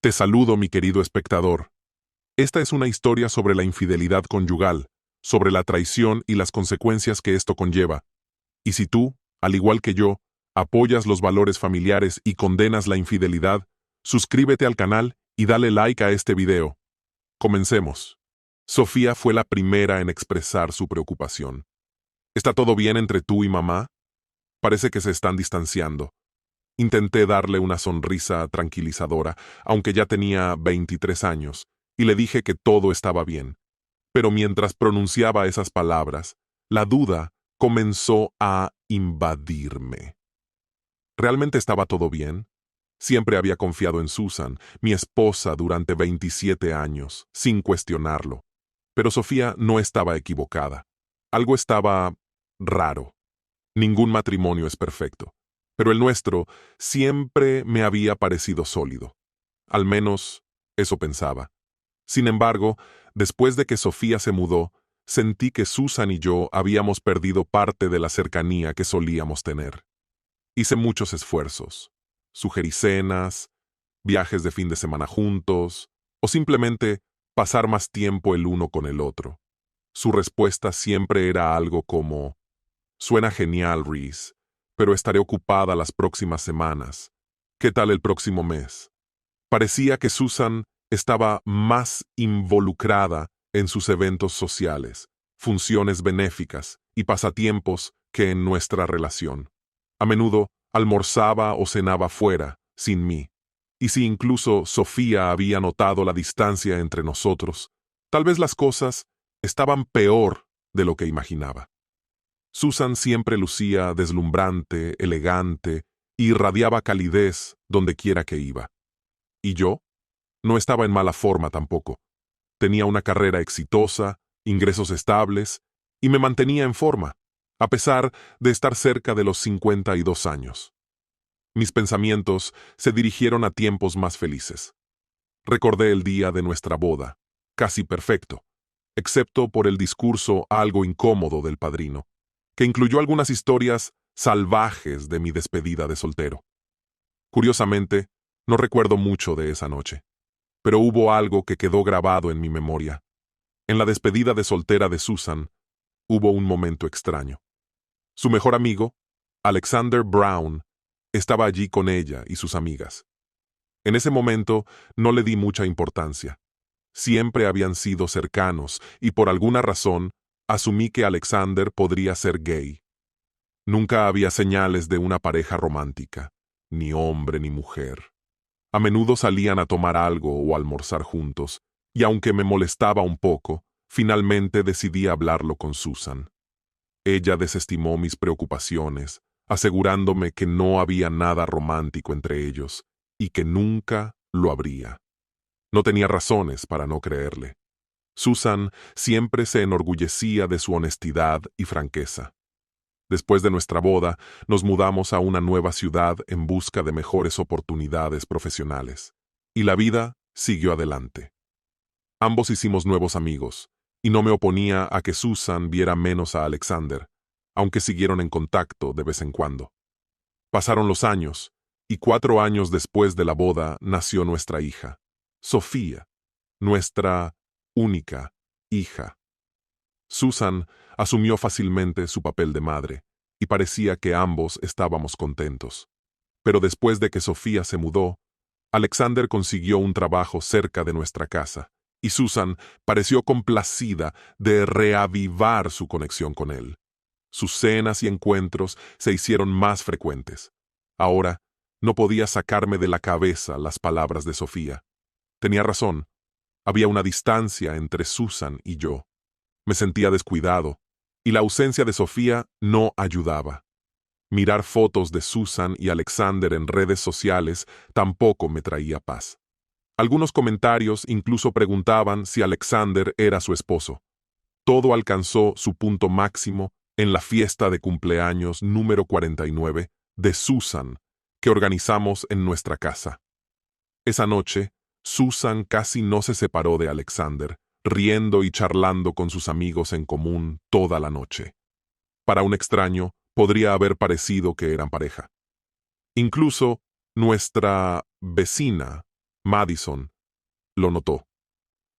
Te saludo, mi querido espectador. Esta es una historia sobre la infidelidad conyugal, sobre la traición y las consecuencias que esto conlleva. Y si tú, al igual que yo, apoyas los valores familiares y condenas la infidelidad, suscríbete al canal y dale like a este video. Comencemos. Sofía fue la primera en expresar su preocupación. ¿Está todo bien entre tú y mamá? Parece que se están distanciando. Intenté darle una sonrisa tranquilizadora, aunque ya tenía 23 años, y le dije que todo estaba bien. Pero mientras pronunciaba esas palabras, la duda comenzó a invadirme. ¿Realmente estaba todo bien? Siempre había confiado en Susan, mi esposa, durante 27 años, sin cuestionarlo. Pero Sofía no estaba equivocada. Algo estaba raro. Ningún matrimonio es perfecto, pero el nuestro siempre me había parecido sólido. Al menos eso pensaba. Sin embargo, después de que Sofía se mudó, sentí que Susan y yo habíamos perdido parte de la cercanía que solíamos tener. Hice muchos esfuerzos. Sugerí cenas, viajes de fin de semana juntos, o simplemente pasar más tiempo el uno con el otro. Su respuesta siempre era algo como: suena genial, Reese, pero estaré ocupada las próximas semanas. ¿Qué tal el próximo mes? Parecía que Susan estaba más involucrada en sus eventos sociales, funciones benéficas y pasatiempos que en nuestra relación. A menudo almorzaba o cenaba fuera, sin mí. Y si incluso Sofía había notado la distancia entre nosotros, tal vez las cosas estaban peor de lo que imaginaba. Susan siempre lucía deslumbrante, elegante, y irradiaba calidez donde quiera que iba. ¿Y yo? No estaba en mala forma tampoco. Tenía una carrera exitosa, ingresos estables, y me mantenía en forma, a pesar de estar cerca de los 52 años. Mis pensamientos se dirigieron a tiempos más felices. Recordé el día de nuestra boda, casi perfecto, excepto por el discurso algo incómodo del padrino, que incluyó algunas historias salvajes de mi despedida de soltero. Curiosamente, no recuerdo mucho de esa noche, pero hubo algo que quedó grabado en mi memoria. En la despedida de soltera de Susan, hubo un momento extraño. Su mejor amigo, Alexander Brown, estaba allí con ella y sus amigas. En ese momento no le di mucha importancia. Siempre habían sido cercanos y por alguna razón asumí que Alexander podría ser gay. Nunca había señales de una pareja romántica, ni hombre ni mujer. A menudo salían a tomar algo o almorzar juntos, y aunque me molestaba un poco, finalmente decidí hablarlo con Susan. Ella desestimó mis preocupaciones, asegurándome que no había nada romántico entre ellos, y que nunca lo habría. No tenía razones para no creerle. Susan siempre se enorgullecía de su honestidad y franqueza. Después de nuestra boda, nos mudamos a una nueva ciudad en busca de mejores oportunidades profesionales. Y la vida siguió adelante. Ambos hicimos nuevos amigos, y no me oponía a que Susan viera menos a Alexander, aunque siguieron en contacto de vez en cuando. Pasaron los años, y 4 años después de la boda nació nuestra hija, Sofía, nuestra única hija. Susan asumió fácilmente su papel de madre, y parecía que ambos estábamos contentos. Pero después de que Sofía se mudó, Alexander consiguió un trabajo cerca de nuestra casa, y Susan pareció complacida de reavivar su conexión con él. Sus cenas y encuentros se hicieron más frecuentes. Ahora, no podía sacarme de la cabeza las palabras de Sofía. Tenía razón, había una distancia entre Susan y yo. Me sentía descuidado, y la ausencia de Sofía no ayudaba. Mirar fotos de Susan y Alexander en redes sociales tampoco me traía paz. Algunos comentarios incluso preguntaban si Alexander era su esposo. Todo alcanzó su punto máximo en la fiesta de cumpleaños número 49 de Susan, que organizamos en nuestra casa. Esa noche, Susan casi no se separó de Alexander, riendo y charlando con sus amigos en común toda la noche. Para un extraño, podría haber parecido que eran pareja. Incluso nuestra vecina, Madison lo notó.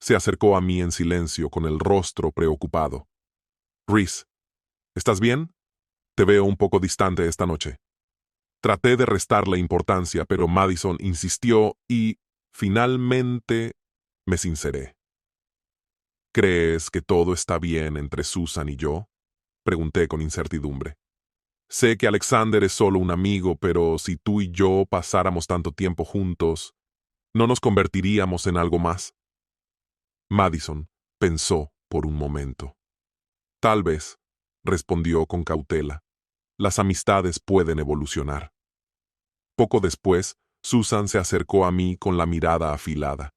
Se acercó a mí en silencio con el rostro preocupado. Reese, ¿estás bien? Te veo un poco distante esta noche. Traté de restarle importancia, pero Madison insistió y, finalmente, me sinceré. ¿Crees que todo está bien entre Susan y yo? Pregunté con incertidumbre. Sé que Alexander es solo un amigo, pero si tú y yo pasáramos tanto tiempo juntos, ¿no nos convertiríamos en algo más? Madison pensó por un momento. Tal vez, respondió con cautela. Las amistades pueden evolucionar. Poco después, Susan se acercó a mí con la mirada afilada.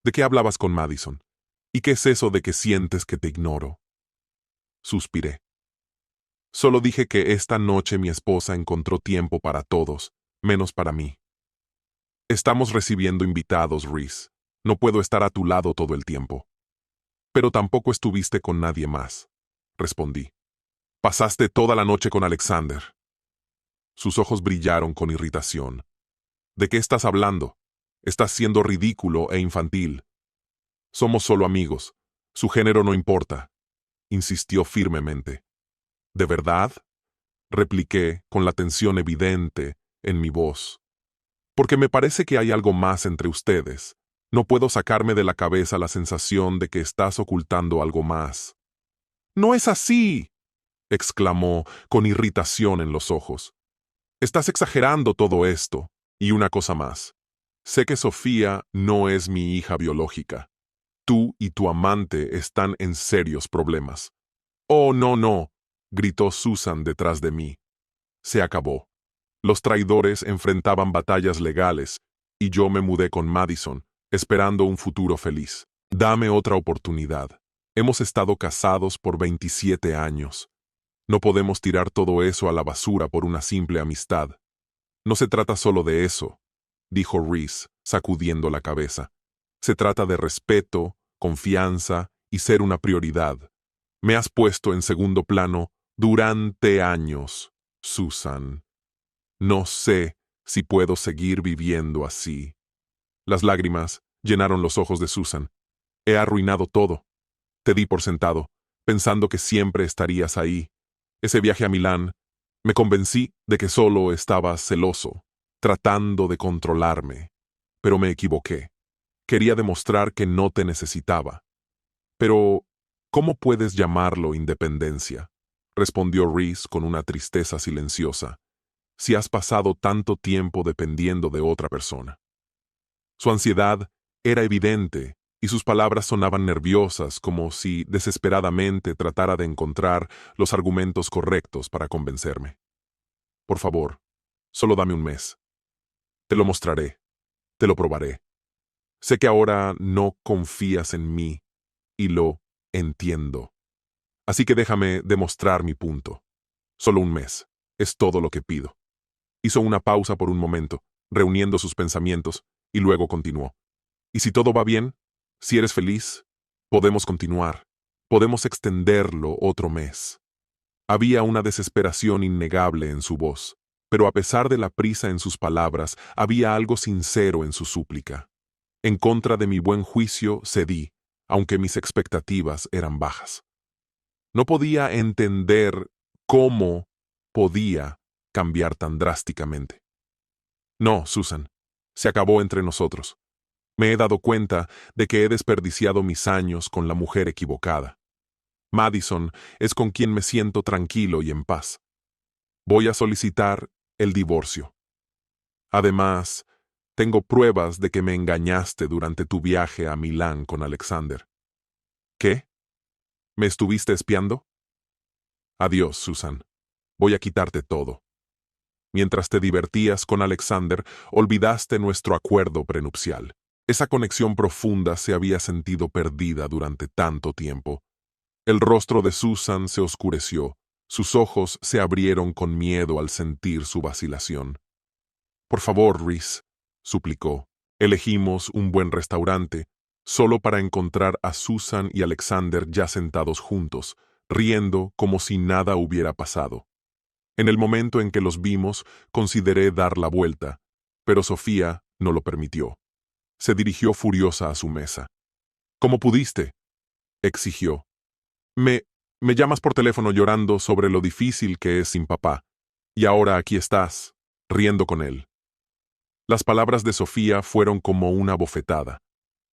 ¿De qué hablabas con Madison? ¿Y qué es eso de que sientes que te ignoro? Suspiré. Solo dije que esta noche mi esposa encontró tiempo para todos, menos para mí. Estamos recibiendo invitados, Reese. No puedo estar a tu lado todo el tiempo. Pero tampoco estuviste con nadie más, respondí. Pasaste toda la noche con Alexander. Sus ojos brillaron con irritación. ¿De qué estás hablando? Estás siendo ridículo e infantil. Somos solo amigos. Su género no importa, insistió firmemente. ¿De verdad? Repliqué con la tensión evidente en mi voz. Porque me parece que hay algo más entre ustedes. No puedo sacarme de la cabeza la sensación de que estás ocultando algo más. ¡No es así!, exclamó con irritación en los ojos. Estás exagerando todo esto. Y una cosa más. Sé que Sofía no es mi hija biológica. Tú y tu amante están en serios problemas. Oh, no, no, gritó Susan detrás de mí. Se acabó. Los traidores enfrentaban batallas legales, y yo me mudé con Madison, esperando un futuro feliz. Dame otra oportunidad. Hemos estado casados por 27 años. No podemos tirar todo eso a la basura por una simple amistad. No se trata solo de eso, dijo Reese, sacudiendo la cabeza. Se trata de respeto, confianza y ser una prioridad. Me has puesto en segundo plano durante años, Susan. No sé si puedo seguir viviendo así. Las lágrimas llenaron los ojos de Susan. He arruinado todo. Te di por sentado, pensando que siempre estarías ahí. Ese viaje a Milán, me convencí de que solo estabas celoso, tratando de controlarme. Pero me equivoqué. Quería demostrar que no te necesitaba. Pero, ¿cómo puedes llamarlo independencia?, respondió Reese con una tristeza silenciosa, si has pasado tanto tiempo dependiendo de otra persona. Su ansiedad era evidente y sus palabras sonaban nerviosas, como si desesperadamente tratara de encontrar los argumentos correctos para convencerme. Por favor, solo dame un mes. Te lo mostraré, te lo probaré. Sé que ahora no confías en mí y lo entiendo. Así que déjame demostrar mi punto. Solo un mes, es todo lo que pido. Hizo una pausa por un momento, reuniendo sus pensamientos, y luego continuó. Y si todo va bien, si eres feliz, podemos continuar. Podemos extenderlo otro mes. Había una desesperación innegable en su voz, pero a pesar de la prisa en sus palabras, había algo sincero en su súplica. En contra de mi buen juicio cedí, aunque mis expectativas eran bajas. No podía entender cómo podía cambiar tan drásticamente. No, Susan, se acabó entre nosotros. Me he dado cuenta de que he desperdiciado mis años con la mujer equivocada. Madison es con quien me siento tranquilo y en paz. Voy a solicitar el divorcio. Además, tengo pruebas de que me engañaste durante tu viaje a Milán con Alexander. ¿Qué? ¿Me estuviste espiando? Adiós, Susan. Voy a quitarte todo. Mientras te divertías con Alexander, olvidaste nuestro acuerdo prenupcial. Esa conexión profunda se había sentido perdida durante tanto tiempo. El rostro de Susan se oscureció, sus ojos se abrieron con miedo al sentir su vacilación. Por favor, Reese, suplicó, elegimos un buen restaurante, solo para encontrar a Susan y Alexander ya sentados juntos, riendo como si nada hubiera pasado. En el momento en que los vimos, consideré dar la vuelta, pero Sofía no lo permitió. Se dirigió furiosa a su mesa. ¿Cómo pudiste?, exigió. Me llamas por teléfono llorando sobre lo difícil que es sin papá. Y ahora aquí estás, riendo con él. Las palabras de Sofía fueron como una bofetada.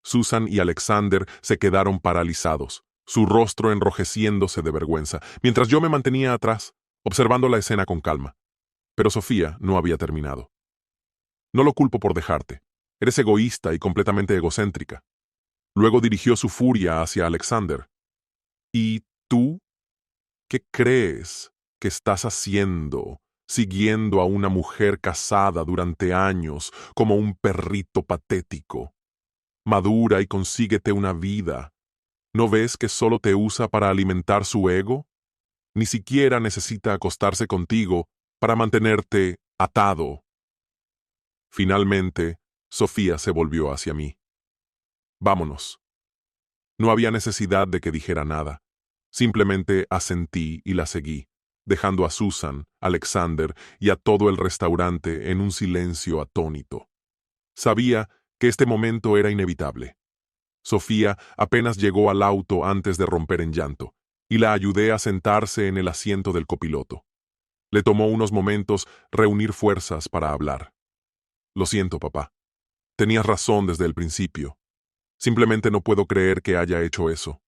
Susan y Alexander se quedaron paralizados, su rostro enrojeciéndose de vergüenza, mientras yo me mantenía atrás, observando la escena con calma. Pero Sofía no había terminado. No lo culpo por dejarte. Eres egoísta y completamente egocéntrica. Luego dirigió su furia hacia Alexander. ¿Y tú? ¿Qué crees que estás haciendo, siguiendo a una mujer casada durante años como un perrito patético? Madura y consíguete una vida. ¿No ves que solo te usa para alimentar su ego? Ni siquiera necesita acostarse contigo para mantenerte atado. Finalmente, Sofía se volvió hacia mí. Vámonos. No había necesidad de que dijera nada. Simplemente asentí y la seguí, dejando a Susan, Alexander y a todo el restaurante en un silencio atónito. Sabía que este momento era inevitable. Sofía apenas llegó al auto antes de romper en llanto, y la ayudé a sentarse en el asiento del copiloto. Le tomó unos momentos reunir fuerzas para hablar. Lo siento, papá. Tenías razón desde el principio. Simplemente no puedo creer que haya hecho eso.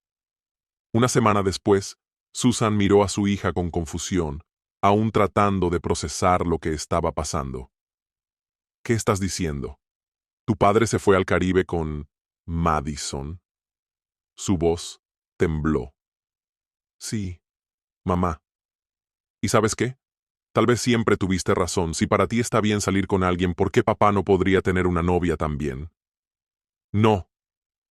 Una semana después, Susan miró a su hija con confusión, aún tratando de procesar lo que estaba pasando. ¿Qué estás diciendo? ¿Tu padre se fue al Caribe con Madison? Su voz tembló. Sí, mamá. ¿Y sabes qué? Tal vez siempre tuviste razón. Si para ti está bien salir con alguien, ¿por qué papá no podría tener una novia también? No,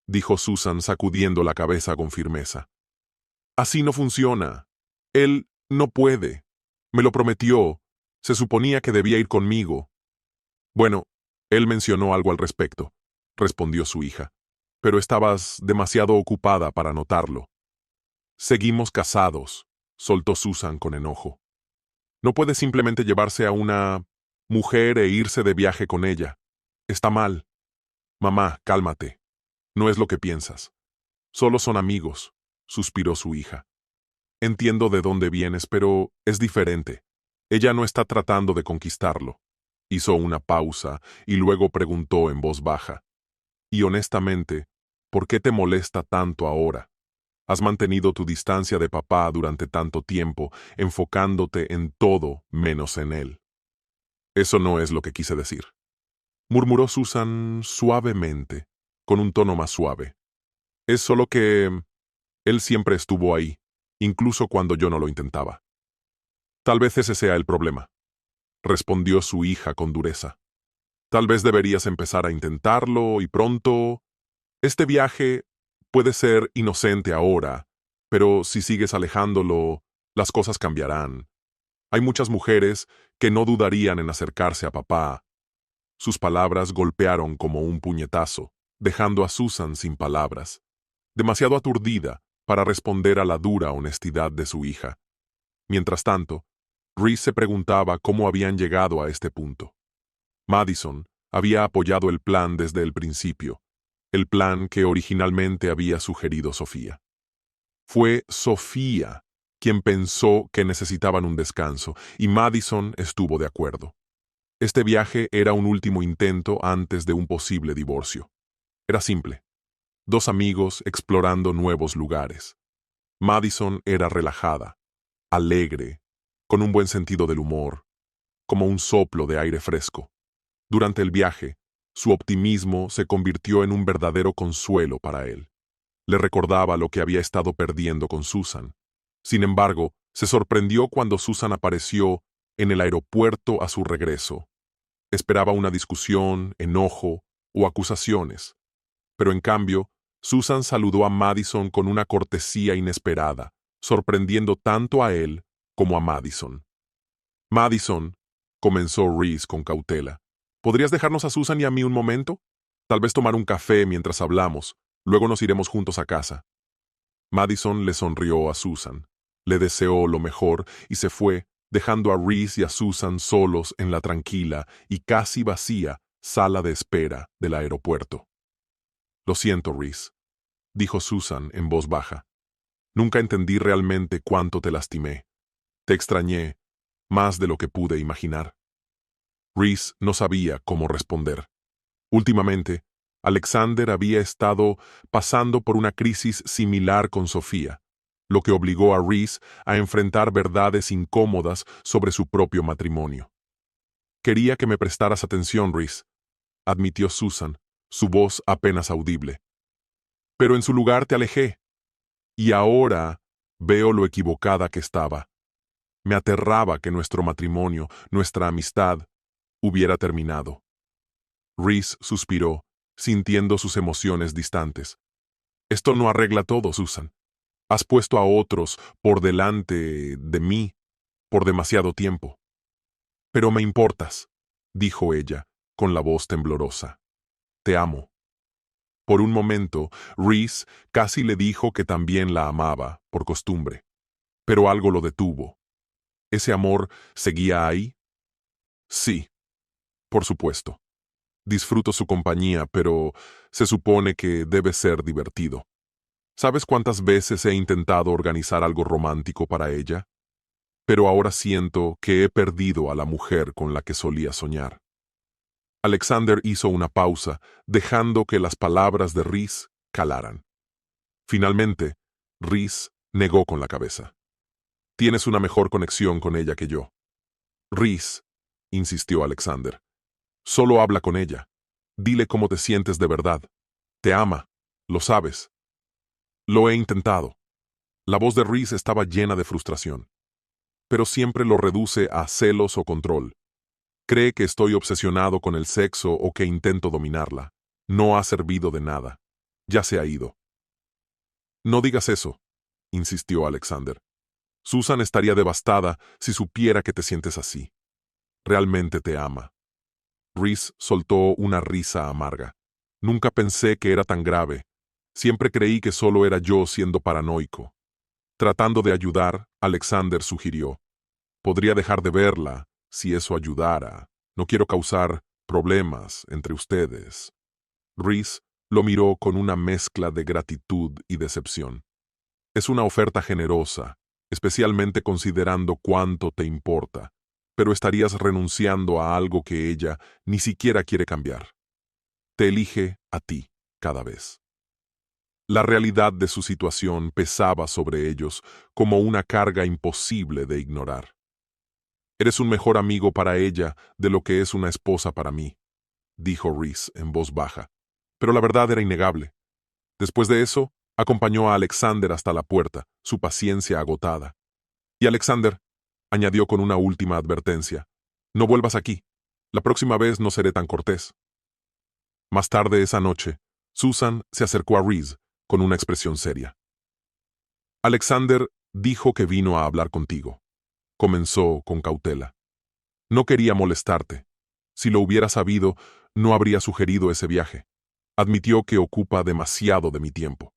dijo Susan sacudiendo la cabeza con firmeza. Así no funciona. Él no puede. Me lo prometió. Se suponía que debía ir conmigo. Bueno, él mencionó algo al respecto, respondió su hija, pero estabas demasiado ocupada para notarlo. Seguimos casados, soltó Susan con enojo. No puede simplemente llevarse a una mujer e irse de viaje con ella. Está mal. Mamá, cálmate. No es lo que piensas. Solo son amigos, suspiró su hija. Entiendo de dónde vienes, pero es diferente. Ella no está tratando de conquistarlo. Hizo una pausa y luego preguntó en voz baja. Y honestamente, ¿por qué te molesta tanto ahora? Has mantenido tu distancia de papá durante tanto tiempo, enfocándote en todo menos en él. Eso no es lo que quise decir, murmuró Susan suavemente, con un tono más suave. Es solo que él siempre estuvo ahí, incluso cuando yo no lo intentaba. Tal vez ese sea el problema, respondió su hija con dureza. Tal vez deberías empezar a intentarlo y pronto. Este viaje puede ser inocente ahora, pero si sigues alejándolo, las cosas cambiarán. Hay muchas mujeres que no dudarían en acercarse a papá. Sus palabras golpearon como un puñetazo, dejando a Susan sin palabras, demasiado aturdida para responder a la dura honestidad de su hija. Mientras tanto, Reese se preguntaba cómo habían llegado a este punto. Madison había apoyado el plan desde el principio, el plan que originalmente había sugerido Sofía. Fue Sofía quien pensó que necesitaban un descanso, y Madison estuvo de acuerdo. Este viaje era un último intento antes de un posible divorcio. Era simple. Dos amigos explorando nuevos lugares. Madison era relajada, alegre, con un buen sentido del humor, como un soplo de aire fresco. Durante el viaje, su optimismo se convirtió en un verdadero consuelo para él. Le recordaba lo que había estado perdiendo con Susan. Sin embargo, se sorprendió cuando Susan apareció en el aeropuerto a su regreso. Esperaba una discusión, enojo o acusaciones. Pero en cambio, Susan saludó a Madison con una cortesía inesperada, sorprendiendo tanto a él como a Madison. Madison, comenzó Reese con cautela. ¿Podrías dejarnos a Susan y a mí un momento? Tal vez tomar un café mientras hablamos. Luego nos iremos juntos a casa. Madison le sonrió a Susan, le deseó lo mejor y se fue, dejando a Reese y a Susan solos en la tranquila y casi vacía sala de espera del aeropuerto. Lo siento, Reese, dijo Susan en voz baja. Nunca entendí realmente cuánto te lastimé. Te extrañé más de lo que pude imaginar. Reese no sabía cómo responder. Últimamente, Alexander había estado pasando por una crisis similar con Sofía, lo que obligó a Reese a enfrentar verdades incómodas sobre su propio matrimonio. Quería que me prestaras atención, Reese, admitió Susan, su voz apenas audible. Pero en su lugar te alejé, y ahora veo lo equivocada que estaba. Me aterraba que nuestro matrimonio, nuestra amistad, hubiera terminado. Reese suspiró, sintiendo sus emociones distantes. Esto no arregla todo, Susan. Has puesto a otros por delante de mí por demasiado tiempo. Pero me importas, dijo ella, con la voz temblorosa. Te amo. Por un momento, Reese casi le dijo que también la amaba, por costumbre. Pero algo lo detuvo. ¿Ese amor seguía ahí? Sí, por supuesto. Disfruto su compañía, pero se supone que debe ser divertido. ¿Sabes cuántas veces he intentado organizar algo romántico para ella? Pero ahora siento que he perdido a la mujer con la que solía soñar. Alexander hizo una pausa, dejando que las palabras de Reese calaran. Finalmente, Reese negó con la cabeza. Tienes una mejor conexión con ella que yo. Reese, insistió Alexander, solo habla con ella. Dile cómo te sientes de verdad. Te ama, lo sabes. Lo he intentado. La voz de Reese estaba llena de frustración. Pero siempre lo reduce a celos o control. Cree que estoy obsesionado con el sexo o que intento dominarla. No ha servido de nada. Ya se ha ido. No digas eso, insistió Alexander. Susan estaría devastada si supiera que te sientes así. Realmente te ama. Reese soltó una risa amarga. Nunca pensé que era tan grave. Siempre creí que solo era yo siendo paranoico. Tratando de ayudar, Alexander sugirió. Podría dejar de verla, si eso ayudara. No quiero causar problemas entre ustedes. Reese lo miró con una mezcla de gratitud y decepción. Es una oferta generosa, especialmente considerando cuánto te importa, pero estarías renunciando a algo que ella ni siquiera quiere cambiar. Te elige a ti cada vez. La realidad de su situación pesaba sobre ellos como una carga imposible de ignorar. Eres un mejor amigo para ella de lo que es una esposa para mí, dijo Reese en voz baja, pero la verdad era innegable. Después de eso, acompañó a Alexander hasta la puerta, su paciencia agotada. Y Alexander añadió con una última advertencia. No vuelvas aquí. La próxima vez no seré tan cortés. Más tarde esa noche, Susan se acercó a Reese con una expresión seria. Alexander dijo que vino a hablar contigo. Comenzó con cautela. No quería molestarte. Si lo hubiera sabido, no habría sugerido ese viaje. Admitió que ocupa demasiado de mi tiempo.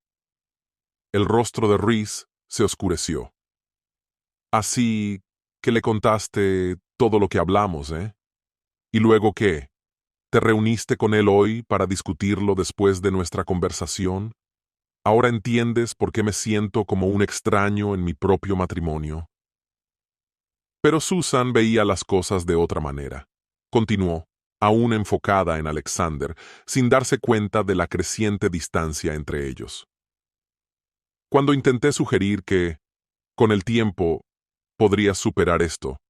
El rostro de Reese se oscureció. Así que le contaste todo lo que hablamos, ¿eh? ¿Y luego qué? ¿Te reuniste con él hoy para discutirlo después de nuestra conversación? ¿Ahora entiendes por qué me siento como un extraño en mi propio matrimonio? Pero Susan veía las cosas de otra manera. Continuó, aún enfocada en Alexander, sin darse cuenta de la creciente distancia entre ellos. Cuando intenté sugerir que, con el tiempo, podrías superar esto,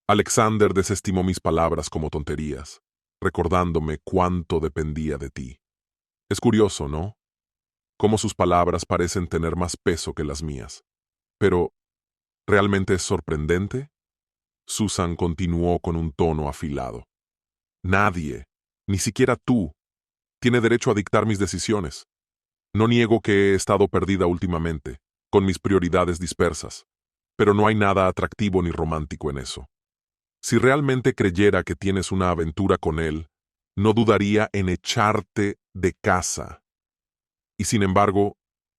Alexander desestimó mis palabras como tonterías, recordándome cuánto dependía de ti. Es curioso, ¿no? Cómo sus palabras parecen tener más peso que las mías. Pero, ¿realmente es sorprendente? Susan continuó con un tono afilado. Nadie, ni siquiera tú, tiene derecho a dictar mis decisiones. No niego que he estado perdida últimamente, con mis prioridades dispersas, pero no hay nada atractivo ni romántico en eso. Si realmente creyera que tienes una aventura con él, no dudaría en echarte de casa. Y sin embargo,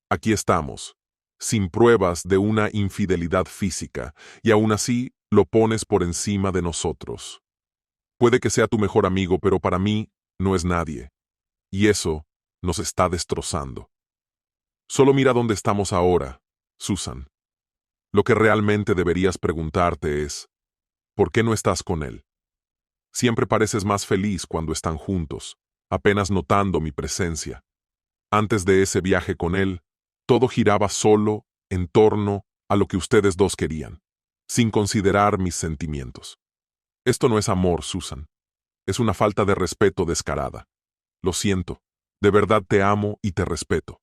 aquí estamos, sin pruebas de una infidelidad física, y aún así lo pones por encima de nosotros. Puede que sea tu mejor amigo, pero para mí no es nadie. Y eso nos está destrozando. Solo mira dónde estamos ahora, Susan. Lo que realmente deberías preguntarte es, ¿por qué no estás con él? Siempre pareces más feliz cuando están juntos, apenas notando mi presencia. Antes de ese viaje con él, todo giraba solo en torno a lo que ustedes dos querían, sin considerar mis sentimientos. Esto no es amor, Susan. Es una falta de respeto descarada. Lo siento, de verdad te amo y te respeto.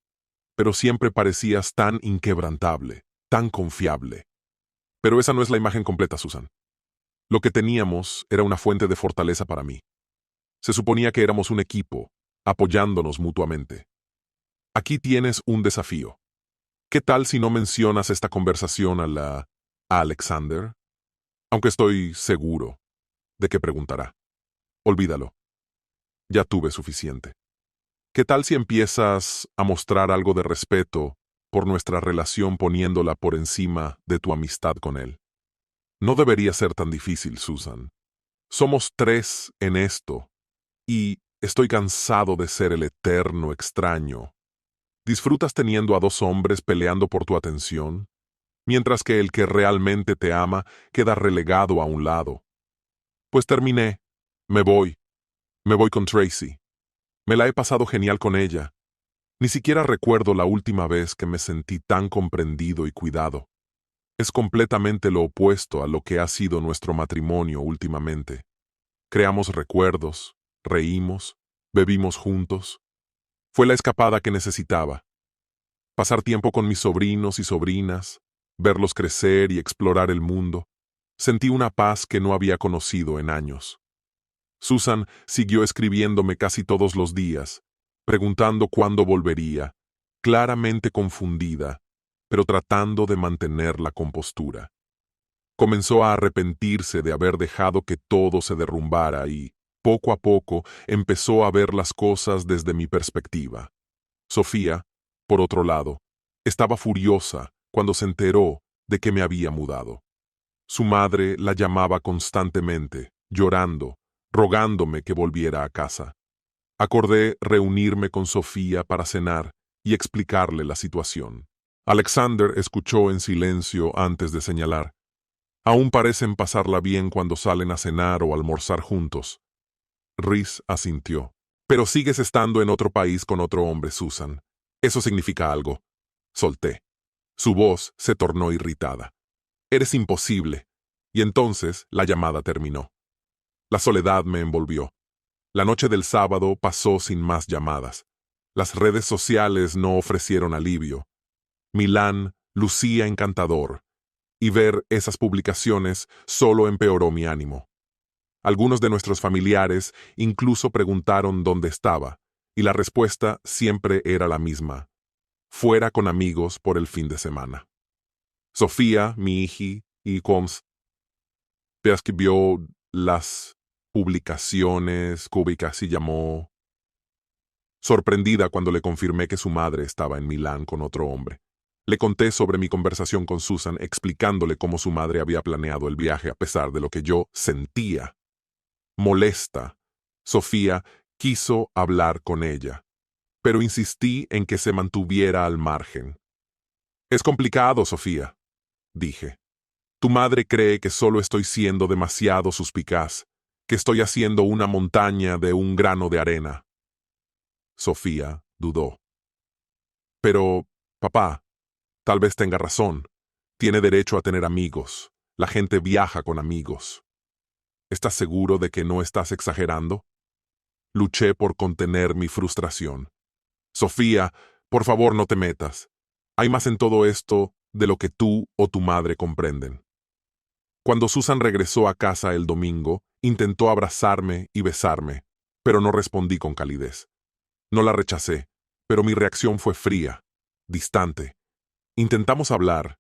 Pero siempre parecías tan inquebrantable, tan confiable. Pero esa no es la imagen completa, Susan. Lo que teníamos era una fuente de fortaleza para mí. Se suponía que éramos un equipo, apoyándonos mutuamente. Aquí tienes un desafío. ¿Qué tal si no mencionas esta conversación a Alexander? Aunque estoy seguro de que preguntará. Olvídalo. Ya tuve suficiente. ¿Qué tal si empiezas a mostrar algo de respeto por nuestra relación poniéndola por encima de tu amistad con él? No debería ser tan difícil, Susan. Somos tres en esto, y estoy cansado de ser el eterno extraño. ¿Disfrutas teniendo a dos hombres peleando por tu atención, mientras que el que realmente te ama queda relegado a un lado? Pues terminé. Me voy. Me voy con Tracy. Me la he pasado genial con ella. Ni siquiera recuerdo la última vez que me sentí tan comprendido y cuidado. Es completamente lo opuesto a lo que ha sido nuestro matrimonio últimamente. Creamos recuerdos, reímos, bebimos juntos. Fue la escapada que necesitaba. Pasar tiempo con mis sobrinos y sobrinas, verlos crecer y explorar el mundo. Sentí una paz que no había conocido en años. Susan siguió escribiéndome casi todos los días, preguntando cuándo volvería, claramente confundida, pero tratando de mantener la compostura. Comenzó a arrepentirse de haber dejado que todo se derrumbara y, poco a poco, empezó a ver las cosas desde mi perspectiva. Sofía, por otro lado, estaba furiosa cuando se enteró de que me había mudado. Su madre la llamaba constantemente, llorando, rogándome que volviera a casa. Acordé reunirme con Sofía para cenar y explicarle la situación. Alexander escuchó en silencio antes de señalar. Aún parecen pasarla bien cuando salen a cenar o almorzar juntos. Rhys asintió. Pero sigues estando en otro país con otro hombre, Susan. Eso significa algo. Solté. Su voz se tornó irritada. Eres imposible. Y entonces la llamada terminó. La soledad me envolvió. La noche del sábado pasó sin más llamadas. Las redes sociales no ofrecieron alivio. Milán lucía encantador, y ver esas publicaciones solo empeoró mi ánimo. Algunos de nuestros familiares incluso preguntaron dónde estaba, y la respuesta siempre era la misma: fuera con amigos por el fin de semana. Sofía, mi hija, y Combs, que vio las publicaciones, cúbicas y llamó, sorprendida cuando le confirmé que su madre estaba en Milán con otro hombre. Le conté sobre mi conversación con Susan, explicándole cómo su madre había planeado el viaje a pesar de lo que yo sentía. Molesta, Sofía quiso hablar con ella, pero insistí en que se mantuviera al margen. Es complicado, Sofía, dije. Tu madre cree que solo estoy siendo demasiado suspicaz, que estoy haciendo una montaña de un grano de arena. Sofía dudó. Pero, papá, tal vez tenga razón. Tiene derecho a tener amigos. La gente viaja con amigos. ¿Estás seguro de que no estás exagerando? Luché por contener mi frustración. Sofía, por favor no te metas. Hay más en todo esto de lo que tú o tu madre comprenden. Cuando Susan regresó a casa el domingo, intentó abrazarme y besarme, pero no respondí con calidez. No la rechacé, pero mi reacción fue fría, distante. Intentamos hablar,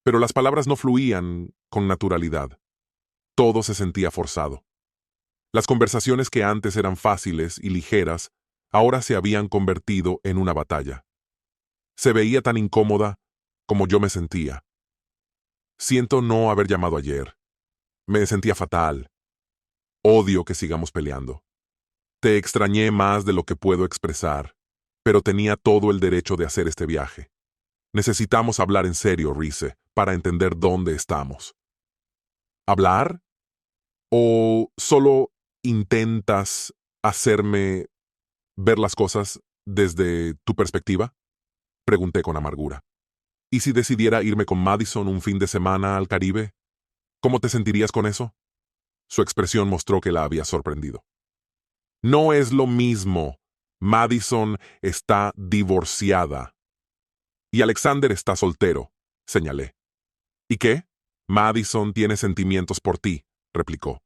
pero las palabras no fluían con naturalidad. Todo se sentía forzado. Las conversaciones que antes eran fáciles y ligeras, ahora se habían convertido en una batalla. Se veía tan incómoda como yo me sentía. Siento no haber llamado ayer. Me sentía fatal. Odio que sigamos peleando. Te extrañé más de lo que puedo expresar. pero tenía todo el derecho de hacer este viaje. Necesitamos hablar en serio, Reese, para entender dónde estamos. ¿Hablar? ¿O solo intentas hacerme ver las cosas desde tu perspectiva? Pregunté con amargura. ¿Y si decidiera irme con Madison un fin de semana al Caribe? ¿Cómo te sentirías con eso? Su expresión mostró que la había sorprendido. No es lo mismo. Madison está divorciada. Y Alexander está soltero, señalé. ¿Y qué? Madison tiene sentimientos por ti, replicó.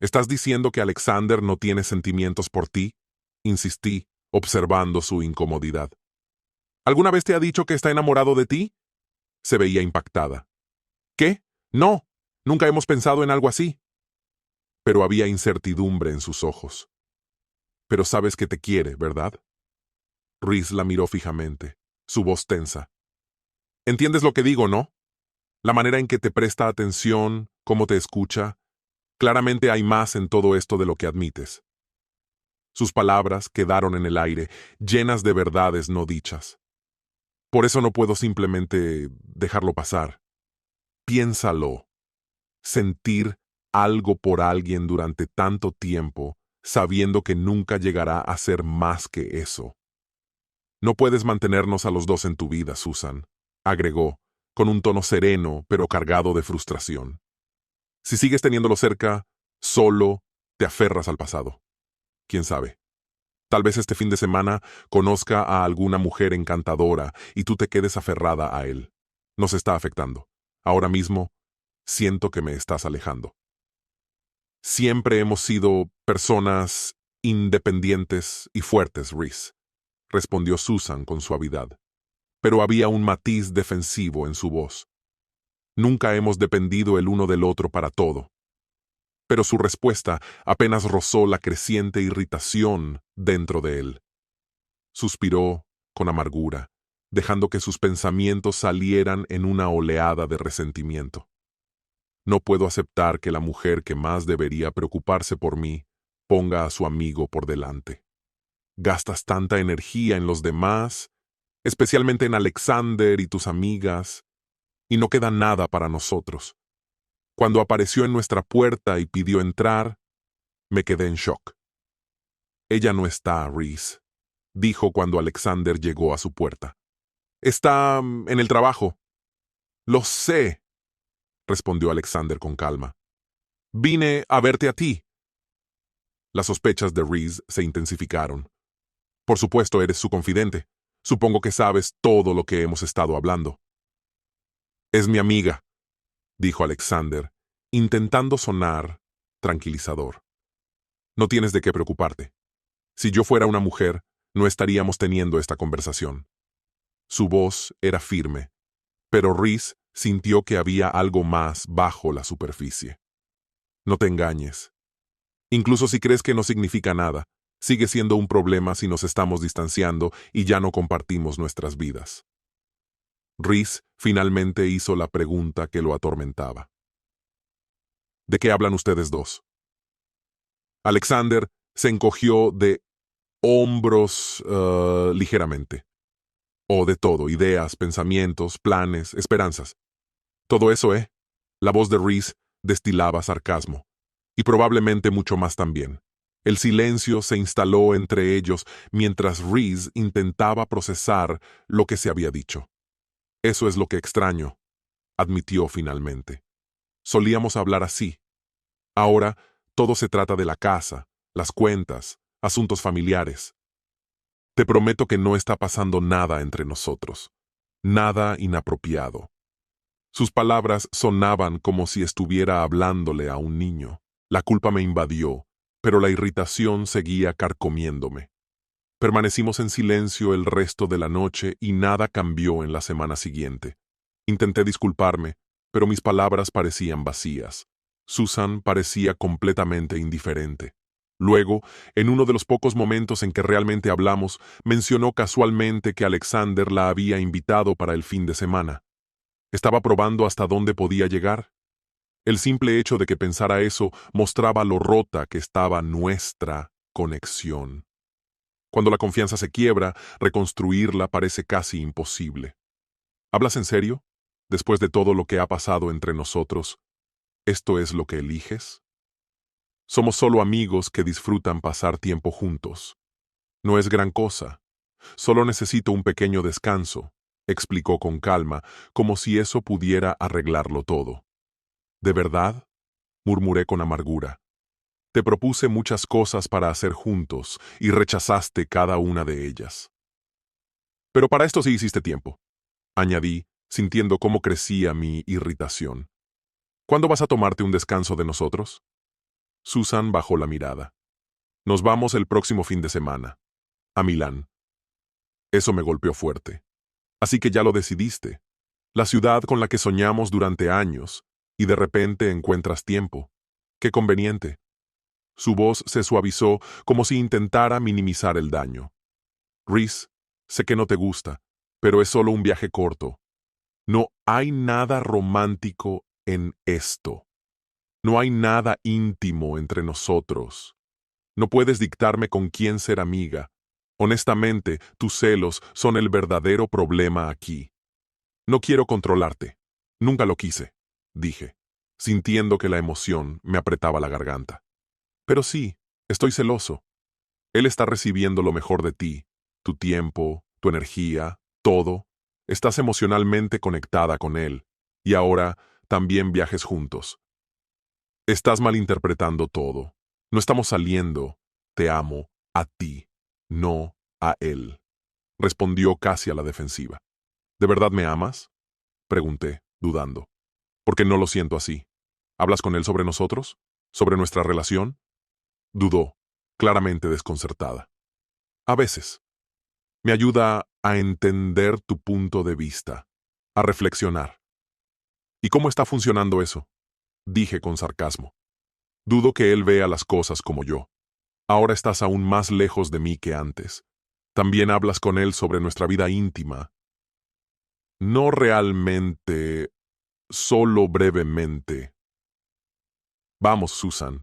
¿Estás diciendo que Alexander no tiene sentimientos por ti? Insistí, observando su incomodidad. ¿Alguna vez te ha dicho que está enamorado de ti? Se veía impactada. ¿Qué? No, nunca hemos pensado en algo así. Pero había incertidumbre en sus ojos. Pero sabes que te quiere, ¿verdad? Reese la miró fijamente, su voz tensa. ¿Entiendes lo que digo, no? La manera en que te presta atención, cómo te escucha. Claramente hay más en todo esto de lo que admites. Sus palabras quedaron en el aire, llenas de verdades no dichas. Por eso no puedo simplemente dejarlo pasar. Piénsalo. Sentir algo por alguien durante tanto tiempo, sabiendo que nunca llegará a ser más que eso. No puedes mantenernos a los dos en tu vida, Susan, agregó, con un tono sereno pero cargado de frustración. Si sigues teniéndolo cerca, solo te aferras al pasado. ¿Quién sabe? Tal vez este fin de semana conozca a alguna mujer encantadora y tú te quedes aferrada a él. Nos está afectando. Ahora mismo, siento que me estás alejando. Siempre hemos sido personas independientes y fuertes, Reese, respondió Susan con suavidad. Pero había un matiz defensivo en su voz. Nunca hemos dependido el uno del otro para todo. Pero su respuesta apenas rozó la creciente irritación dentro de él. Suspiró con amargura, dejando que sus pensamientos salieran en una oleada de resentimiento. No puedo aceptar que la mujer que más debería preocuparse por mí ponga a su amigo por delante. Gastas tanta energía en los demás, especialmente en Alexander y tus amigas, y no queda nada para nosotros. Cuando apareció en nuestra puerta y pidió entrar, me quedé en shock. Ella no está, Reese, dijo cuando Alexander llegó a su puerta. Está en el trabajo. Lo sé, respondió Alexander con calma. Vine a verte a ti. Las sospechas de Reese se intensificaron. Por supuesto, eres su confidente. Supongo que sabes todo lo que hemos estado hablando. Es mi amiga, dijo Alexander, intentando sonar tranquilizador. No tienes de qué preocuparte. Si yo fuera una mujer, no estaríamos teniendo esta conversación. Su voz era firme, pero Reese sintió que había algo más bajo la superficie. No te engañes. Incluso si crees que no significa nada, sigue siendo un problema si nos estamos distanciando y ya no compartimos nuestras vidas. Reese finalmente hizo la pregunta que lo atormentaba. ¿De qué hablan ustedes dos? Alexander se encogió de hombros ligeramente. O de todo, ideas, pensamientos, planes, esperanzas. Todo eso, ¿eh? La voz de Reese destilaba sarcasmo. Y probablemente mucho más también. El silencio se instaló entre ellos mientras Reese intentaba procesar lo que se había dicho. Eso es lo que extraño, admitió finalmente. Solíamos hablar así. Ahora todo se trata de la casa, las cuentas, asuntos familiares. Te prometo que no está pasando nada entre nosotros. Nada inapropiado. Sus palabras sonaban como si estuviera hablándole a un niño. La culpa me invadió, pero la irritación seguía carcomiéndome. Permanecimos en silencio el resto de la noche y nada cambió en la semana siguiente. Intenté disculparme, pero mis palabras parecían vacías. Susan parecía completamente indiferente. Luego, en uno de los pocos momentos en que realmente hablamos, mencionó casualmente que Alexander la había invitado para el fin de semana. ¿Estaba probando hasta dónde podía llegar? El simple hecho de que pensara eso mostraba lo rota que estaba nuestra conexión. Cuando la confianza se quiebra, reconstruirla parece casi imposible. ¿Hablas en serio? Después de todo lo que ha pasado entre nosotros, ¿esto es lo que eliges? Somos solo amigos que disfrutan pasar tiempo juntos. No es gran cosa. Solo necesito un pequeño descanso, explicó con calma, como si eso pudiera arreglarlo todo. ¿De verdad? Murmuré con amargura. Te propuse muchas cosas para hacer juntos y rechazaste cada una de ellas. Pero para esto sí hiciste tiempo, añadí, sintiendo cómo crecía mi irritación. ¿Cuándo vas a tomarte un descanso de nosotros? Susan bajó la mirada. Nos vamos el próximo fin de semana, a Milán. Eso me golpeó fuerte. Así que ya lo decidiste. La ciudad con la que soñamos durante años, y de repente encuentras tiempo. Qué conveniente. Su voz se suavizó como si intentara minimizar el daño. Reese, sé que no te gusta, pero es solo un viaje corto. No hay nada romántico en esto. No hay nada íntimo entre nosotros. No puedes dictarme con quién ser amiga. Honestamente, tus celos son el verdadero problema aquí. No quiero controlarte. Nunca lo quise, dije, sintiendo que la emoción me apretaba la garganta. Pero sí, estoy celoso. Él está recibiendo lo mejor de ti, tu tiempo, tu energía, todo. Estás emocionalmente conectada con él, y ahora también viajes juntos. Estás malinterpretando todo. No estamos saliendo. Te amo a ti, no a él, respondió casi a la defensiva. ¿De verdad me amas? Pregunté, dudando. Porque no lo siento así. ¿Hablas con él sobre nosotros? ¿Sobre nuestra relación? Dudó, claramente desconcertada. A veces. Me ayuda a entender tu punto de vista, a reflexionar. ¿Y cómo está funcionando eso? Dije con sarcasmo. Dudo que él vea las cosas como yo. Ahora estás aún más lejos de mí que antes. También hablas con él sobre nuestra vida íntima. No realmente, solo brevemente. Vamos, Susan.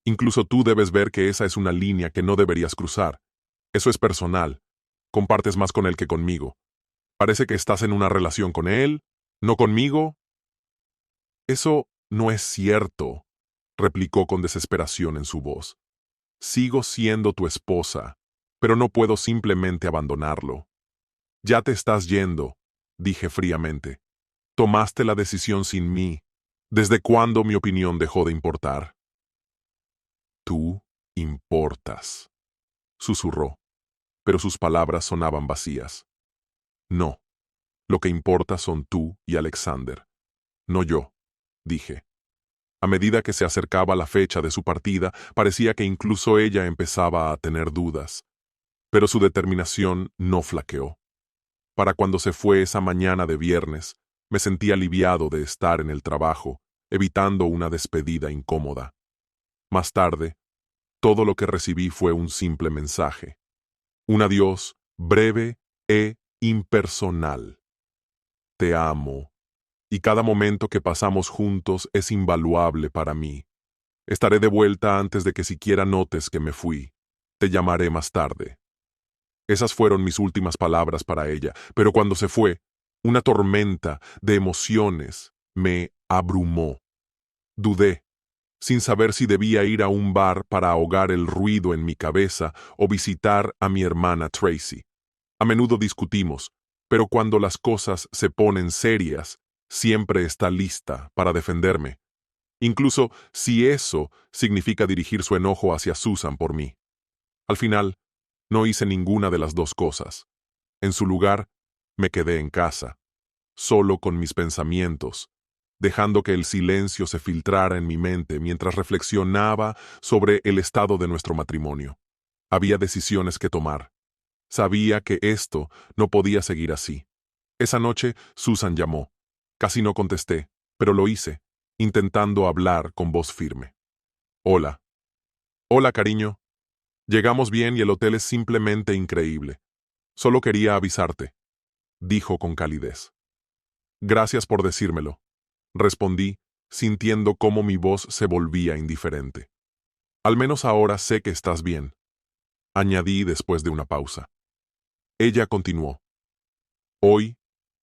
Incluso tú debes ver que esa es una línea que no deberías cruzar. Eso es personal. Compartes más con él que conmigo. Parece que estás en una relación con él, no conmigo. Eso no es cierto, replicó con desesperación en su voz. Sigo siendo tu esposa, pero no puedo simplemente abandonarlo. Ya te estás yendo, dije fríamente. Tomaste la decisión sin mí. ¿Desde cuándo mi opinión dejó de importar? Tú importas, susurró, pero sus palabras sonaban vacías. No, lo que importa son tú y Alexander, no yo, dije. A medida que se acercaba la fecha de su partida, parecía que incluso ella empezaba a tener dudas, pero su determinación no flaqueó. Para cuando se fue esa mañana de viernes, me sentí aliviado de estar en el trabajo, evitando una despedida incómoda. Más tarde, todo lo que recibí fue un simple mensaje. Un adiós breve e impersonal. Te amo, y cada momento que pasamos juntos es invaluable para mí. Estaré de vuelta antes de que siquiera notes que me fui. Te llamaré más tarde. Esas fueron mis últimas palabras para ella, pero cuando se fue, una tormenta de emociones me abrumó. Dudé, sin saber si debía ir a un bar para ahogar el ruido en mi cabeza o visitar a mi hermana Tracy. A menudo discutimos, pero cuando las cosas se ponen serias, siempre está lista para defenderme, incluso si eso significa dirigir su enojo hacia Susan por mí. Al final, no hice ninguna de las dos cosas. En su lugar, me quedé en casa, solo con mis pensamientos, dejando que el silencio se filtrara en mi mente mientras reflexionaba sobre el estado de nuestro matrimonio. Había decisiones que tomar. Sabía que esto no podía seguir así. Esa noche, Susan llamó. Casi no contesté, pero lo hice, intentando hablar con voz firme. Hola. Hola, cariño. Llegamos bien y el hotel es simplemente increíble. Solo quería avisarte, dijo con calidez. Gracias por decírmelo, respondí, sintiendo cómo mi voz se volvía indiferente. Al menos ahora sé que estás bien. añadí después de una pausa. Ella continuó. Hoy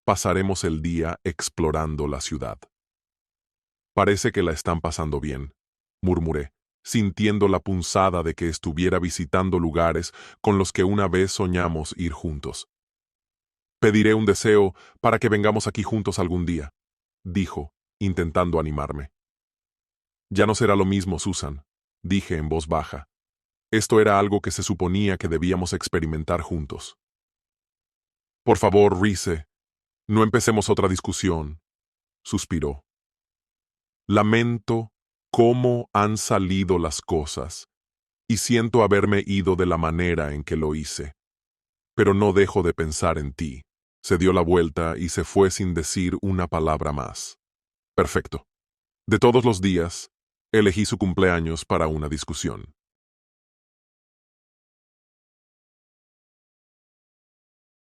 pasaremos el día explorando la ciudad. Parece que la están pasando bien, murmuré, sintiendo la punzada de que estuviera visitando lugares con los que una vez soñamos ir juntos. Pediré un deseo para que vengamos aquí juntos algún día, dijo, intentando animarme. Ya no será lo mismo, Susan, dije en voz baja. Esto era algo que se suponía que debíamos experimentar juntos. Por favor, Reese, no empecemos otra discusión, suspiró. Lamento cómo han salido las cosas y siento haberme ido de la manera en que lo hice. Pero no dejo de pensar en ti. Se dio la vuelta y se fue sin decir una palabra más. Perfecto. De todos los días, elegí su cumpleaños para una discusión.